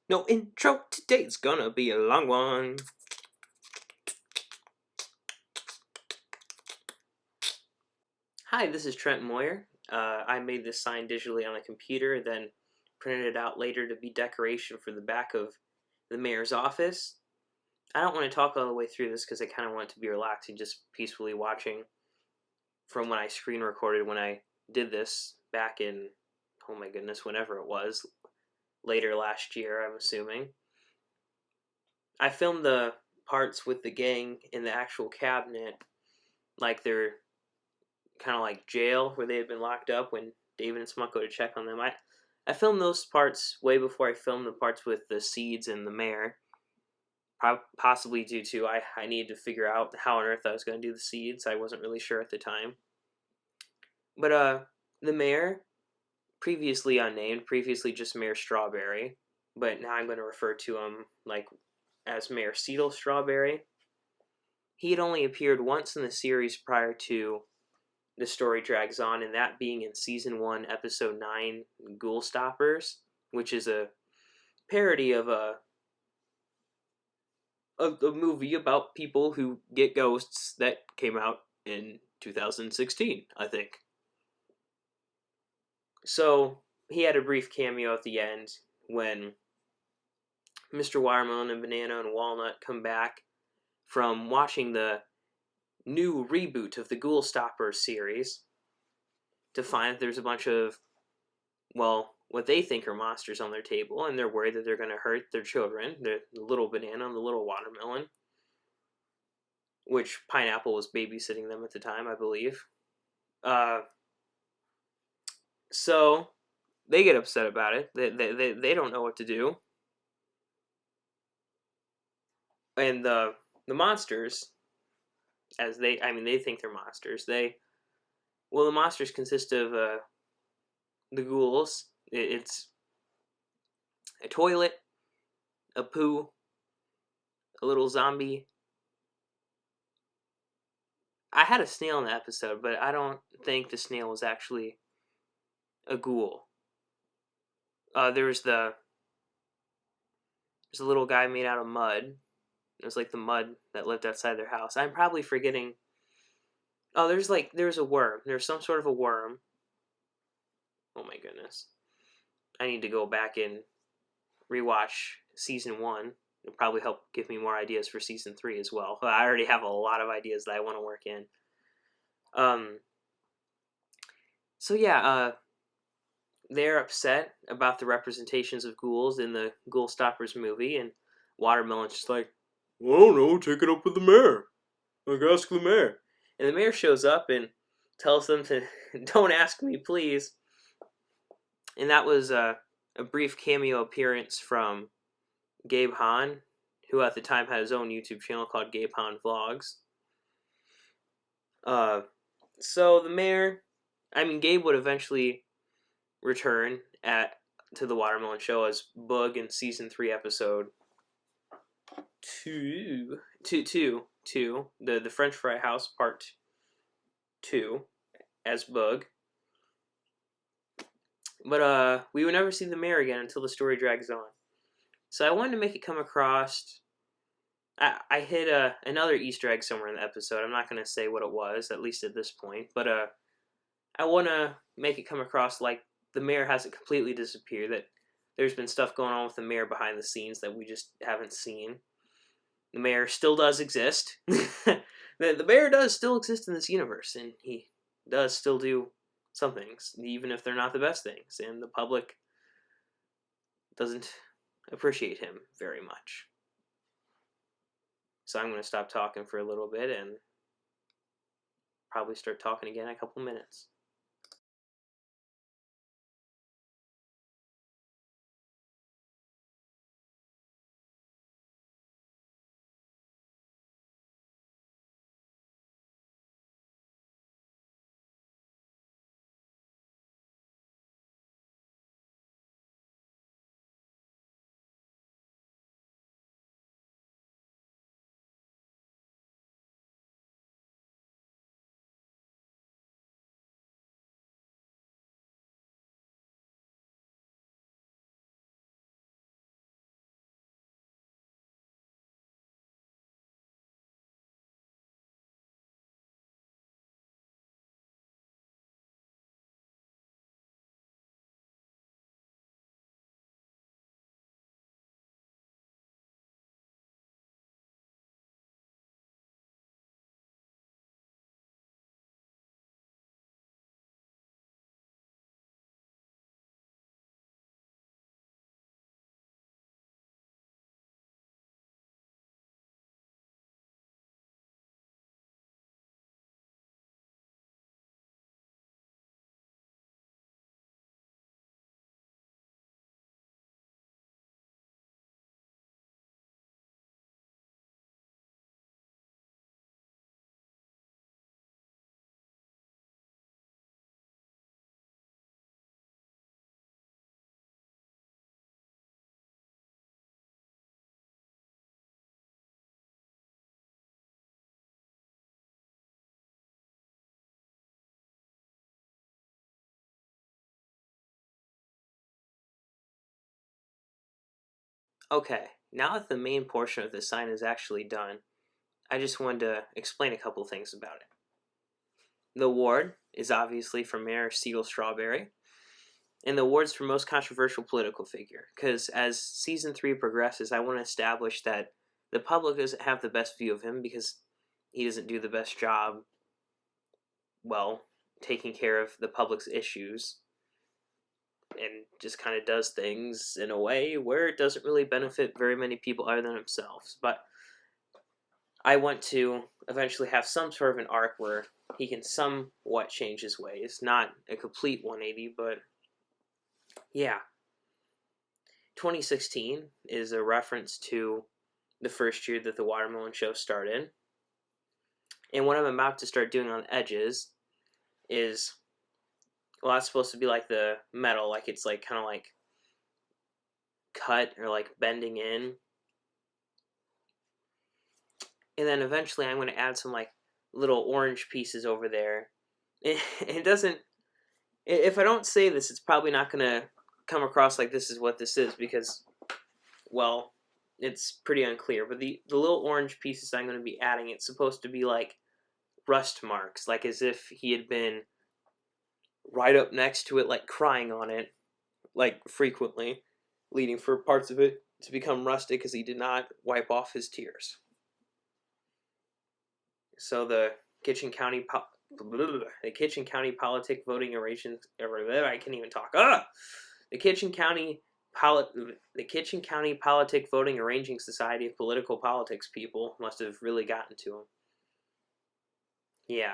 No intro, today's gonna be a long one. Hi, this is Trent Moyer. I made this sign digitally on a computer, then printed it out later to be decoration for the back of the mayor's office. I don't want to talk all the way through this because I kind of want it to be relaxing, just peacefully watching from when I screen recorded when I did this back in, oh my goodness, whenever it was, later last year, I'm assuming. I filmed the parts with the gang in the actual cabinet, like they're kind of like jail where they had been locked up when David and Smuck go to check on them. I filmed those parts way before I filmed the parts with the seeds and the mayor. Possibly due to I needed to figure out how on earth I was going to do the seeds. I wasn't really sure at the time. But the mayor, previously unnamed, previously just Mayor Strawberry, but now I'm going to refer to him like as Mayor Seedle Strawberry. He had only appeared once in the series prior to the story drags on, and that being in season 1, episode 9, Ghoul Stoppers, which is a parody of a movie about people who get ghosts that came out in 2016, I think. So he had a brief cameo at the end when Mr. Watermelon and Banana and Walnut come back from watching the new reboot of the Ghoul Stoppers series to find that there's a bunch of, well, what they think are monsters on their table, and they're worried that they're going to hurt their children, the little banana and the little watermelon, which Pineapple was babysitting them at the time, I believe. So they get upset about it. They don't know what to do. And the monsters, as they think they're monsters. The monsters consist of the ghouls. It's a toilet, a poo, a little zombie. I had a snail in the episode, but I don't think the snail was actually a ghoul. There's a little guy made out of mud. It was like the mud that lived outside their house. I'm probably forgetting. Oh, there's a worm. There's some sort of a worm. Oh my goodness. I need to go back and rewatch season 1. It'll probably help give me more ideas for season 3 as well. I already have a lot of ideas that I want to work in. So yeah, they're upset about the representations of ghouls in the Ghoul Stoppers movie, and Watermelon's just like, well, I don't know, take it up with the mayor. Like, ask the mayor. And the mayor shows up and tells them to don't ask me, please. And that was a brief cameo appearance from Gabe Hahn, who at the time had his own YouTube channel called Gabe Hahn Vlogs. So the mayor, Gabe would eventually return to the Watermelon Show as Bug in season 3, episode 2, the French Fry House part 2, as Bug. But we would never see the mayor again until the story drags on. So I wanted to make it come across. I hid another Easter egg somewhere in the episode. I'm not going to say what it was, at least at this point. But I want to make it come across like the mayor hasn't completely disappeared, that there's been stuff going on with the mayor behind the scenes that we just haven't seen. The mayor still does exist. The mayor does still exist in this universe, and he does still do some things, even if they're not the best things, and the public doesn't appreciate him very much. So I'm going to stop talking for a little bit and probably start talking again in a couple minutes. Okay, now that the main portion of the sign is actually done, I just wanted to explain a couple things about it. The award is obviously for Mayor Siegel Strawberry, and the award's for most controversial political figure, because as season 3 progresses, I want to establish that the public doesn't have the best view of him because he doesn't do the best job, well, taking care of the public's issues, and just kind of does things in a way where it doesn't really benefit very many people other than themselves. But I want to eventually have some sort of an arc where he can somewhat change his ways. Not a complete 180, but yeah. 2016 is a reference to the first year that the Watermelon Show started. And what I'm about to start doing on edges is, well, that's supposed to be like the metal, like it's like kind of like cut or like bending in. And then eventually I'm going to add some like little orange pieces over there. It doesn't, if I don't say this, it's probably not going to come across like this is what this is because, well, it's pretty unclear. But the little orange pieces I'm going to be adding, it's supposed to be like rust marks, like as if he had been right up next to it, like crying on it, like frequently, leading for parts of it to become rusted because he did not wipe off his tears. So the Kitchen County the Kitchen County politic voting arrangements. I can't even talk. The Kitchen County the Kitchen County Politic Voting Arranging Society of Political Politics people must have really gotten to him. Yeah.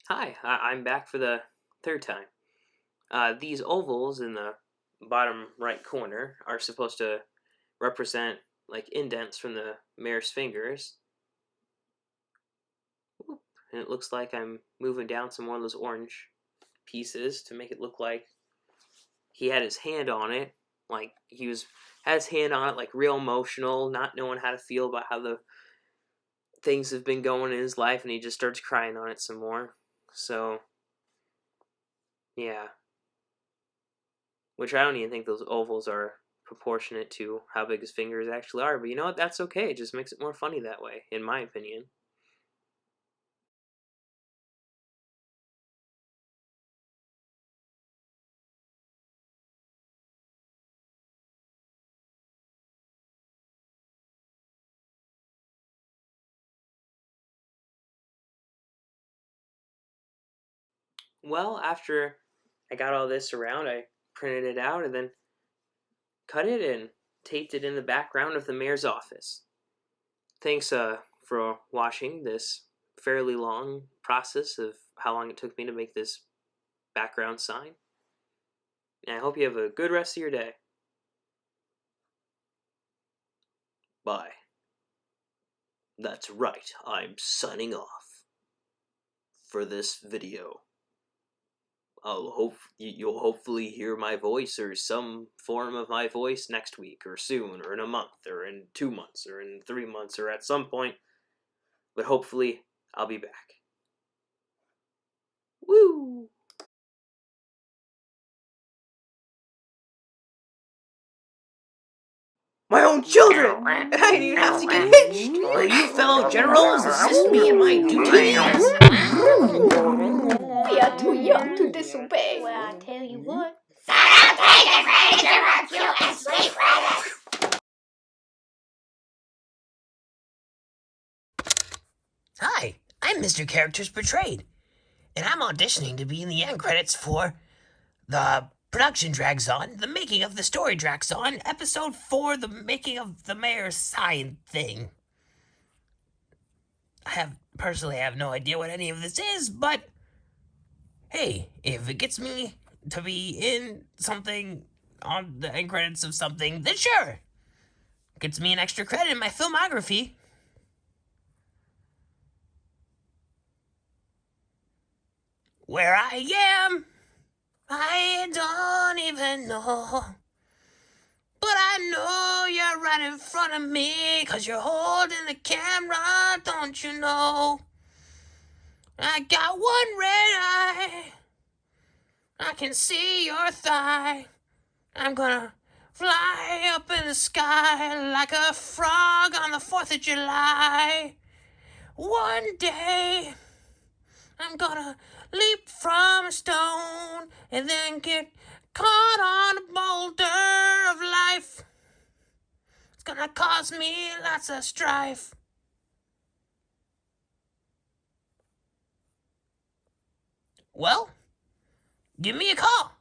Hi, I'm back for the third time. These ovals in the bottom right corner are supposed to represent like indents from the mayor's fingers. And it looks like I'm moving down some more of those orange pieces to make it look like he had his hand on it. Like he was had his hand on it, like real emotional, not knowing how to feel about how the things have been going in his life, and he just starts crying on it some more. So, yeah. Which I don't even think those ovals are proportionate to how big his fingers actually are. But you know what? That's okay. It just makes it more funny that way, in my opinion. Well, after I got all this around, I printed it out and then cut it and taped it in the background of the mayor's office. Thanks for watching this fairly long process of how long it took me to make this background sign. And I hope you have a good rest of your day. Bye. That's right, I'm signing off for this video. You'll hopefully hear my voice or some form of my voice next week or soon or in a month or in 2 months or in 3 months or at some point. But hopefully I'll be back. Woo! My own children! I didn't even have to get hitched! Will you fellow generals assist me in my duties? We are too young to disobey. Well, I tell you what. Hi, I'm Mr. Characters Portrayed, and I'm auditioning to be in the end credits for the production drags on, the making of the story drags on, episode 4, the making of the mayor's sign thing. I have no idea what any of this is, but hey, if it gets me to be in something on the end credits of something, then sure. Gets me an extra credit in my filmography. Where I am, I don't even know. But I know you're right in front of me, 'cause you're holding the camera, don't you know? I got one red eye, I can see your thigh. I'm gonna fly up in the sky like a frog on the 4th of July. One day, I'm gonna leap from a stone and then get caught on a boulder of life. It's gonna cause me lots of strife. Well, give me a call.